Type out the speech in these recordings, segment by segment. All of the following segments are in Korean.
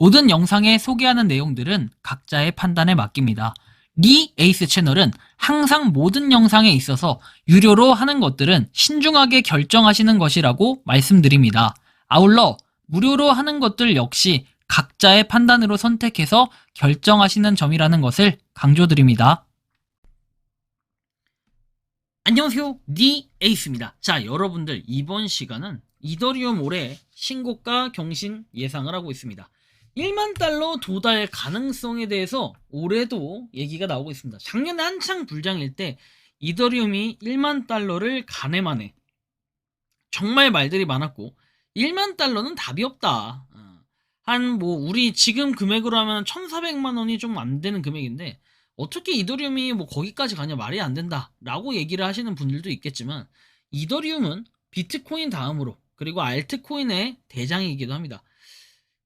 모든 영상에 소개하는 내용들은 각자의 판단에 맡깁니다. 리 에이스 채널은 항상 모든 영상에 있어서 유료로 하는 것들은 신중하게 결정하시는 것이라고 말씀드립니다. 아울러 무료로 하는 것들 역시 각자의 판단으로 선택해서 결정하시는 점이라는 것을 강조드립니다. 안녕하세요, 니 에이스입니다. 자, 여러분들 이번 시간은 이더리움 올해 신고가 경신 예상을 하고 있습니다. 1만 달러 도달 가능성에 대해서 올해도 얘기가 나오고 있습니다. 작년에 한창 불장일 때 이더리움이 1만 달러를 가늠하네. 정말 말들이 많았고 1만 달러는 답이 없다. 우리 지금 금액으로 하면 1,400만 원이 좀 안 되는 금액인데 어떻게 이더리움이 거기까지 가냐, 말이 안 된다 라고 얘기를 하시는 분들도 있겠지만, 이더리움은 비트코인 다음으로 그리고 알트코인의 대장이기도 합니다.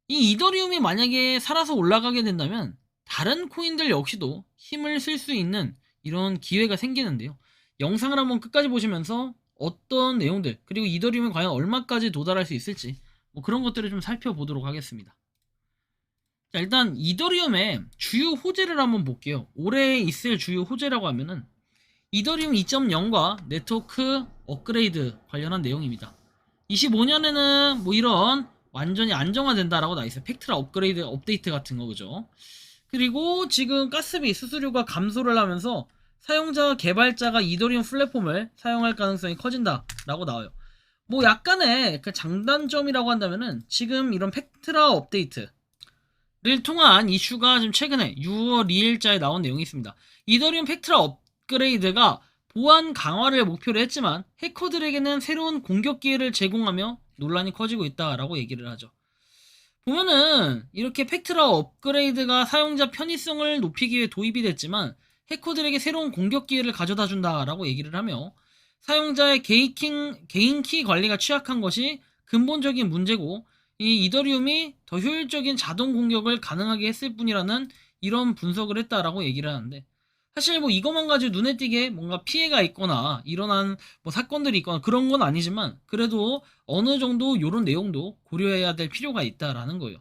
이 이더리움이 만약에 살아서 올라가게 된다면 다른 코인들 역시도 힘을 쓸 수 있는 이런 기회가 생기는데요. 영상을 한번 끝까지 보시면서 어떤 내용들, 그리고 이더리움이 과연 얼마까지 도달할 수 있을지 그런 것들을 좀 살펴보도록 하겠습니다. 자, 일단 이더리움의 주요 호재를 한번 볼게요. 올해 있을 주요 호재라고 하면은 이더리움 2.0과 네트워크 업그레이드 관련한 내용입니다. 25년에는 이런 완전히 안정화된다라고 나와있어요. 팩트라 업그레이드 업데이트 같은 거, 그죠? 그리고 지금 가스비 수수료가 감소를 하면서 사용자 개발자가 이더리움 플랫폼을 사용할 가능성이 커진다라고 나와요. 약간의 그 장단점이라고 한다면은 지금 이런 팩트라 업데이트 를 통한 이슈가 지금 최근에 6월 2일자에 나온 내용이 있습니다. 이더리움 팩트라 업그레이드가 보안 강화를 목표로 했지만 해커들에게는 새로운 공격 기회를 제공하며 논란이 커지고 있다라고 얘기를 하죠. 보면은 이렇게 팩트라 업그레이드가 사용자 편의성을 높이기 위해 도입이 됐지만 해커들에게 새로운 공격 기회를 가져다 준다라고 얘기를 하며, 사용자의 개인 키 관리가 취약한 것이 근본적인 문제고 이 이더리움이 더 효율적인 자동 공격을 가능하게 했을 뿐이라는 이런 분석을 했다라고 얘기를 하는데, 사실 이것만 가지고 눈에 띄게 뭔가 피해가 있거나 일어난 사건들이 있거나 그런 건 아니지만, 그래도 어느 정도 이런 내용도 고려해야 될 필요가 있다라는 거예요.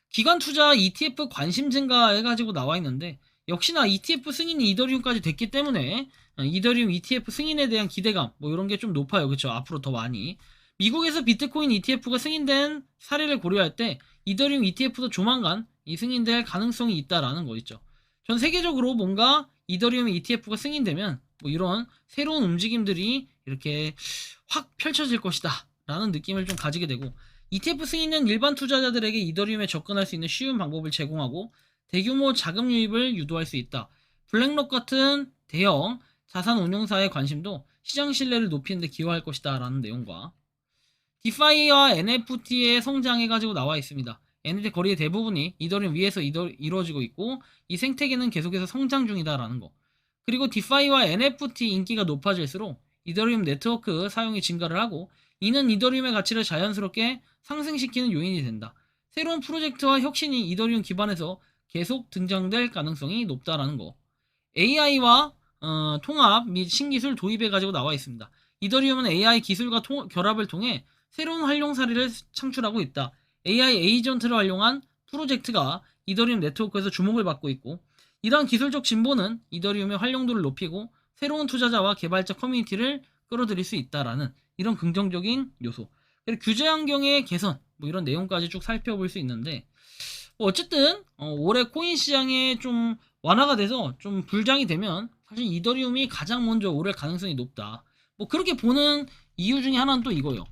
기관 투자 ETF 관심 증가해가지고 나와 있는데, 역시나 ETF 승인이 이더리움까지 됐기 때문에 이더리움 ETF 승인에 대한 기대감 이런 게 좀 높아요. 그쵸? 앞으로 더 많이. 미국에서 비트코인 ETF가 승인된 사례를 고려할 때 이더리움 ETF도 조만간 승인될 가능성이 있다라는 거 있죠. 전 세계적으로 뭔가 이더리움 ETF가 승인되면 이런 새로운 움직임들이 이렇게 확 펼쳐질 것이다 라는 느낌을 좀 가지게 되고, ETF 승인은 일반 투자자들에게 이더리움에 접근할 수 있는 쉬운 방법을 제공하고 대규모 자금 유입을 유도할 수 있다. 블랙록 같은 대형 자산 운용사의 관심도 시장 신뢰를 높이는 데 기여할 것이다 라는 내용과, 디파이와 NFT의 성장해가지고 나와 있습니다. NFT 거리의 대부분이 이더리움 위에서 이루어지고 있고 이 생태계는 계속해서 성장 중이다라는 거. 그리고 디파이와 NFT 인기가 높아질수록 이더리움 네트워크 사용이 증가를 하고, 이는 이더리움의 가치를 자연스럽게 상승시키는 요인이 된다. 새로운 프로젝트와 혁신이 이더리움 기반에서 계속 등장될 가능성이 높다라는 거. AI와 통합 및 신기술 도입해가지고 나와 있습니다. 이더리움은 AI 기술과 결합을 통해 새로운 활용 사례를 창출하고 있다. AI 에이전트를 활용한 프로젝트가 이더리움 네트워크에서 주목을 받고 있고, 이러한 기술적 진보는 이더리움의 활용도를 높이고 새로운 투자자와 개발자 커뮤니티를 끌어들일 수 있다라는 이런 긍정적인 요소. 그리고 규제 환경의 개선 이런 내용까지 쭉 살펴볼 수 있는데, 어쨌든 올해 코인 시장에 좀 완화가 돼서 좀 불장이 되면 사실 이더리움이 가장 먼저 오를 가능성이 높다. 그렇게 보는 이유 중에 하나는 또 이거예요.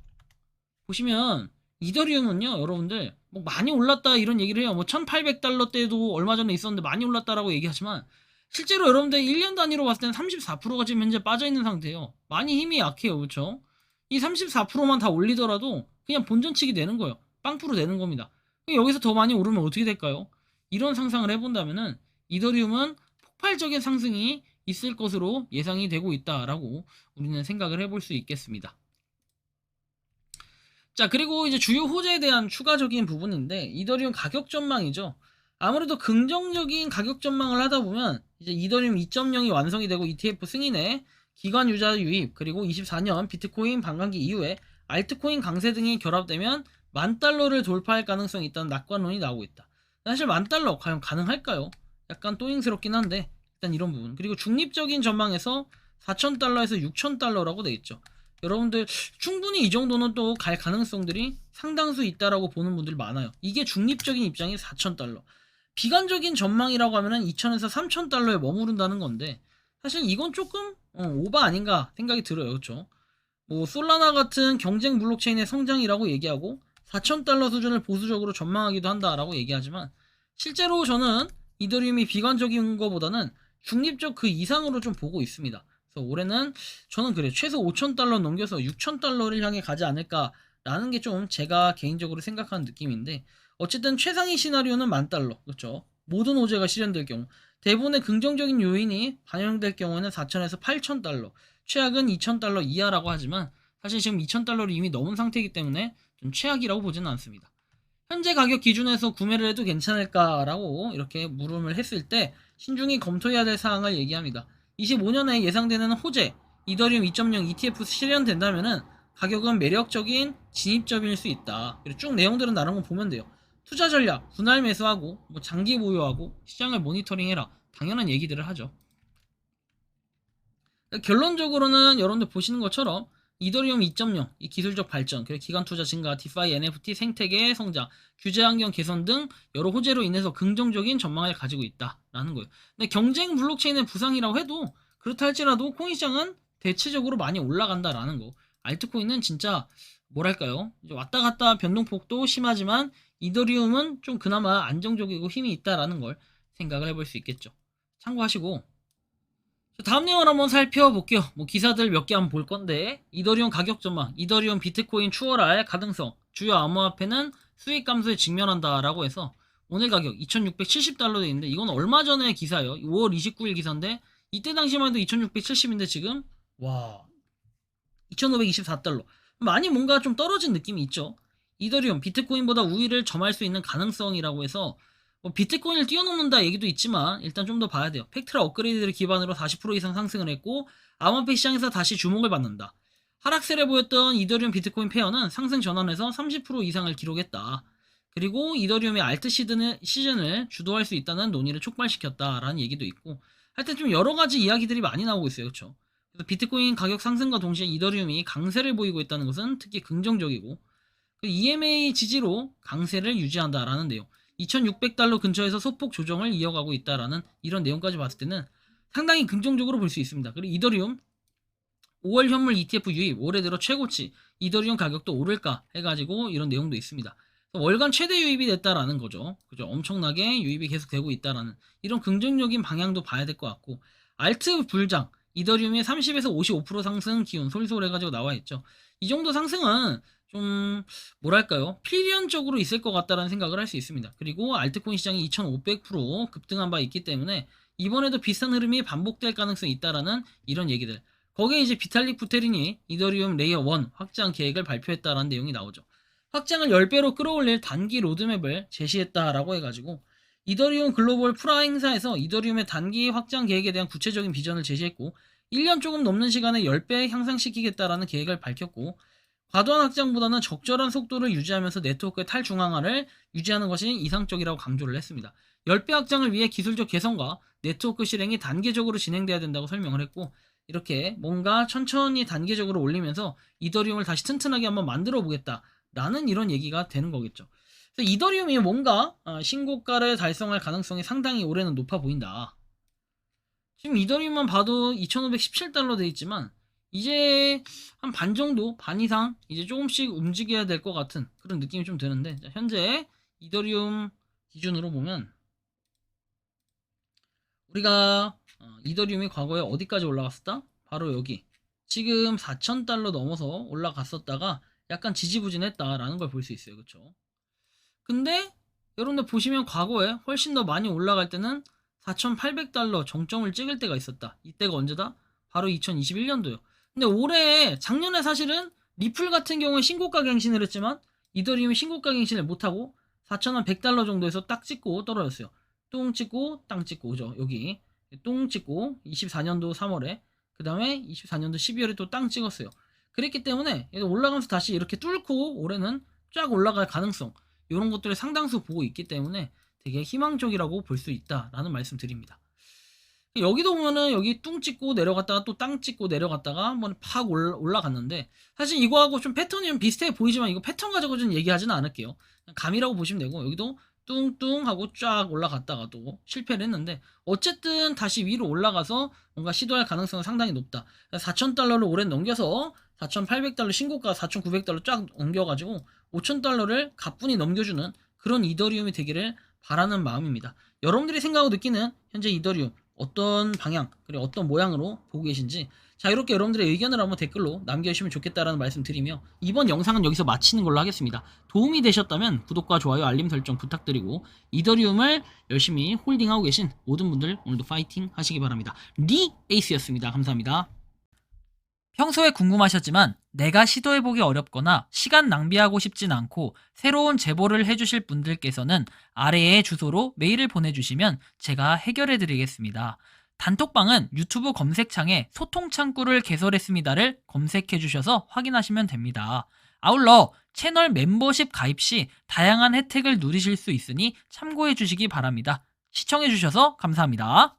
보시면 이더리움은요, 여러분들 많이 올랐다 이런 얘기를 해요. 1800달러 때도 얼마 전에 있었는데 많이 올랐다라고 얘기하지만, 실제로 여러분들 1년 단위로 봤을 때는 34%가 지금 현재 빠져있는 상태예요. 많이 힘이 약해요. 그렇죠? 이 34%만 다 올리더라도 그냥 본전치기 되는 거예요. 빵프로 되는 겁니다. 여기서 더 많이 오르면 어떻게 될까요? 이런 상상을 해본다면은 이더리움은 폭발적인 상승이 있을 것으로 예상이 되고 있다라고 우리는 생각을 해볼 수 있겠습니다. 자, 그리고 이제 주요 호재에 대한 추가적인 부분인데, 이더리움 가격 전망이죠. 아무래도 긍정적인 가격 전망을 하다 보면 이제 이더리움 2.0이 완성이 되고 ETF 승인에 기관 유자 유입, 그리고 24년 비트코인 반감기 이후에 알트코인 강세 등이 결합되면 $10,000를 돌파할 가능성이 있다는 낙관론이 나오고 있다. 사실 10,000달러 과연 가능할까요? 약간 또잉스럽긴 한데 일단 이런 부분. 그리고 중립적인 전망에서 4,000달러에서 6,000달러라고 돼 있죠. 여러분들 충분히 이 정도는 또 갈 가능성들이 상당수 있다라고 보는 분들 많아요. 이게 중립적인 입장이 4,000달러. 비관적인 전망이라고 하면은 2,000에서 3,000달러에 머무른다는 건데 사실 이건 조금 오바 아닌가 생각이 들어요. 그렇죠? 뭐 솔라나 같은 경쟁 블록체인의 성장이라고 얘기하고 4,000달러 수준을 보수적으로 전망하기도 한다라고 얘기하지만 실제로 저는 이더리움이 비관적인 것보다는 중립적 그 이상으로 좀 보고 있습니다. 그래서 올해는 저는 그래요. 최소 5,000달러 넘겨서 6,000달러를 향해 가지 않을까라는 게 좀 제가 개인적으로 생각하는 느낌인데 어쨌든 최상위 시나리오는 10,000달러. 그렇죠? 모든 호재가 실현될 경우 대부분의 긍정적인 요인이 반영될 경우에는 4,000에서 8,000달러 최악은 2,000달러 이하라고 하지만 사실 지금 2,000달러를 이미 넘은 상태이기 때문에 좀 최악이라고 보지는 않습니다. 현재 가격 기준에서 구매를 해도 괜찮을까라고 이렇게 물음을 했을 때 신중히 검토해야 될 사항을 얘기합니다. 25년에 예상되는 호재 이더리움 2.0 ETF 실현된다면은 가격은 매력적인 진입점일 수 있다. 그리고 쭉 내용들은 다른 거 보면 돼요. 투자 전략, 분할 매수하고 뭐 장기 보유하고 시장을 모니터링해라. 당연한 얘기들을 하죠. 결론적으로는 여러분들 보시는 것처럼 이더리움 2.0, 이 기술적 발전, 그리고 기관 투자 증가, 디파이, NFT, 생태계 성장, 규제 환경 개선 등 여러 호재로 인해서 긍정적인 전망을 가지고 있다라는 거예요. 근데 경쟁 블록체인의 부상이라고 해도 그렇다 할지라도 코인 시장은 대체적으로 많이 올라간다라는 거. 알트코인은 진짜 뭐랄까요? 이제 왔다 갔다 변동폭도 심하지만 이더리움은 좀 그나마 안정적이고 힘이 있다라는 걸 생각을 해볼 수 있겠죠. 참고하시고 다음 내용을 한번 살펴볼게요. 뭐 기사들 몇 개 한번 볼 건데 이더리움 가격 전망, 이더리움 비트코인 추월할 가능성, 주요 암호화폐는 수익 감소에 직면한다라고 해서 오늘 가격 2,670달러 돼 있는데 이건 얼마 전에 기사예요. 5월 29일 기사인데 이때 당시만 해도 2,670인데 지금 와 2,524달러 많이 뭔가 좀 떨어진 느낌이 있죠. 이더리움 비트코인보다 우위를 점할 수 있는 가능성이라고 해서 뭐 비트코인을 뛰어넘는다 얘기도 있지만 일단 좀 더 봐야 돼요. 팩트라 업그레이드를 기반으로 40% 이상 상승을 했고 암호화폐 시장에서 다시 주목을 받는다. 하락세를 보였던 이더리움 비트코인 페어는 상승 전환에서 30% 이상을 기록했다. 그리고 이더리움의 알트 시즌을 주도할 수 있다는 논의를 촉발시켰다라는 얘기도 있고 하여튼 좀 여러 가지 이야기들이 많이 나오고 있어요. 그렇죠? 그래서 비트코인 가격 상승과 동시에 이더리움이 강세를 보이고 있다는 것은 특히 긍정적이고 EMA 지지로 강세를 유지한다라는 내용 2,600달러 근처에서 소폭 조정을 이어가고 있다라는 이런 내용까지 봤을 때는 상당히 긍정적으로 볼 수 있습니다. 그리고 이더리움 5월 현물 ETF 유입 올해 들어 최고치 이더리움 가격도 오를까 해가지고 이런 내용도 있습니다. 월간 최대 유입이 됐다라는 거죠. 그죠? 엄청나게 유입이 계속되고 있다라는 이런 긍정적인 방향도 봐야 될 것 같고 알트 불장 이더리움의 30에서 55% 상승 기운 솔솔 해가지고 나와 있죠. 이 정도 상승은 좀 뭐랄까요 필연적으로 있을 것 같다라는 생각을 할 수 있습니다. 그리고 알트코인 시장이 2500% 급등한 바 있기 때문에 이번에도 비슷한 흐름이 반복될 가능성이 있다라는 이런 얘기들. 거기에 이제 비탈릭 부테린이 이더리움 레이어 1 확장 계획을 발표했다라는 내용이 나오죠. 확장을 10배로 끌어올릴 단기 로드맵을 제시했다라고 해가지고 이더리움 글로벌 프라 행사에서 이더리움의 단기 확장 계획에 대한 구체적인 비전을 제시했고 1년 조금 넘는 시간에 10배 향상시키겠다라는 계획을 밝혔고 과도한 확장보다는 적절한 속도를 유지하면서 네트워크의 탈중앙화를 유지하는 것이 이상적이라고 강조를 했습니다. 10배 확장을 위해 기술적 개선과 네트워크 실행이 단계적으로 진행돼야 된다고 설명을 했고 이렇게 뭔가 천천히 단계적으로 올리면서 이더리움을 다시 튼튼하게 한번 만들어 보겠다라는 이런 얘기가 되는 거겠죠. 그래서 이더리움이 뭔가 신고가를 달성할 가능성이 상당히 올해는 높아 보인다. 지금 이더리움만 봐도 2,517달러 돼 있지만 이제 한 반 정도, 반 이상 이제 조금씩 움직여야 될 것 같은 그런 느낌이 좀 드는데 자, 현재 이더리움 기준으로 보면 우리가 이더리움이 과거에 어디까지 올라갔었다? 바로 여기 지금 4,000달러 넘어서 올라갔었다가 약간 지지부진했다라는 걸 볼 수 있어요. 그쵸? 근데 여러분들 보시면 과거에 훨씬 더 많이 올라갈 때는 4,800달러 정점을 찍을 때가 있었다. 이때가 언제다? 바로 2021년도요. 근데 올해 작년에 사실은 리플 같은 경우에 신고가 갱신을 했지만 이더리움이 신고가 갱신을 못하고 4,100달러 정도에서 딱 찍고 떨어졌어요. 똥 찍고 땅 찍고 그죠? 여기 똥 찍고 24년도 3월에 그 다음에 24년도 12월에 또 땅 찍었어요. 그랬기 때문에 올라가면서 다시 이렇게 뚫고 올해는 쫙 올라갈 가능성 이런 것들을 상당수 보고 있기 때문에 되게 희망적이라고 볼 수 있다라는 말씀 드립니다. 여기도 보면은 여기 뚱 찍고 내려갔다가 또 땅 찍고 내려갔다가 한번 팍 올라갔는데, 사실 이거하고 좀 패턴이 좀 비슷해 보이지만 이거 패턴 가지고는 얘기하지는 않을게요. 그냥 감이라고 보시면 되고, 여기도 뚱뚱 하고 쫙 올라갔다가 또 실패를 했는데, 어쨌든 다시 위로 올라가서 뭔가 시도할 가능성은 상당히 높다. 4,000달러를 올해 넘겨서 4,800달러 신고가 4,900달러 쫙 옮겨가지고 5,000달러를 가뿐히 넘겨주는 그런 이더리움이 되기를 바라는 마음입니다. 여러분들이 생각하고 느끼는 현재 이더리움 어떤 방향 그리고 어떤 모양으로 보고 계신지 자유롭게 여러분들의 의견을 한번 댓글로 남겨주시면 좋겠다라는 말씀 드리며, 이번 영상은 여기서 마치는 걸로 하겠습니다. 도움이 되셨다면 구독과 좋아요 알림 설정 부탁드리고, 이더리움을 열심히 홀딩하고 계신 모든 분들 오늘도 파이팅 하시기 바랍니다. 리 에이스였습니다. 감사합니다. 평소에 궁금하셨지만 내가 시도해보기 어렵거나 시간 낭비하고 싶진 않고 새로운 제보를 해주실 분들께서는 아래의 주소로 메일을 보내주시면 제가 해결해드리겠습니다. 단톡방은 유튜브 검색창에 소통창구를 개설했습니다를 검색해주셔서 확인하시면 됩니다. 아울러 채널 멤버십 가입 시 다양한 혜택을 누리실 수 있으니 참고해주시기 바랍니다. 시청해주셔서 감사합니다.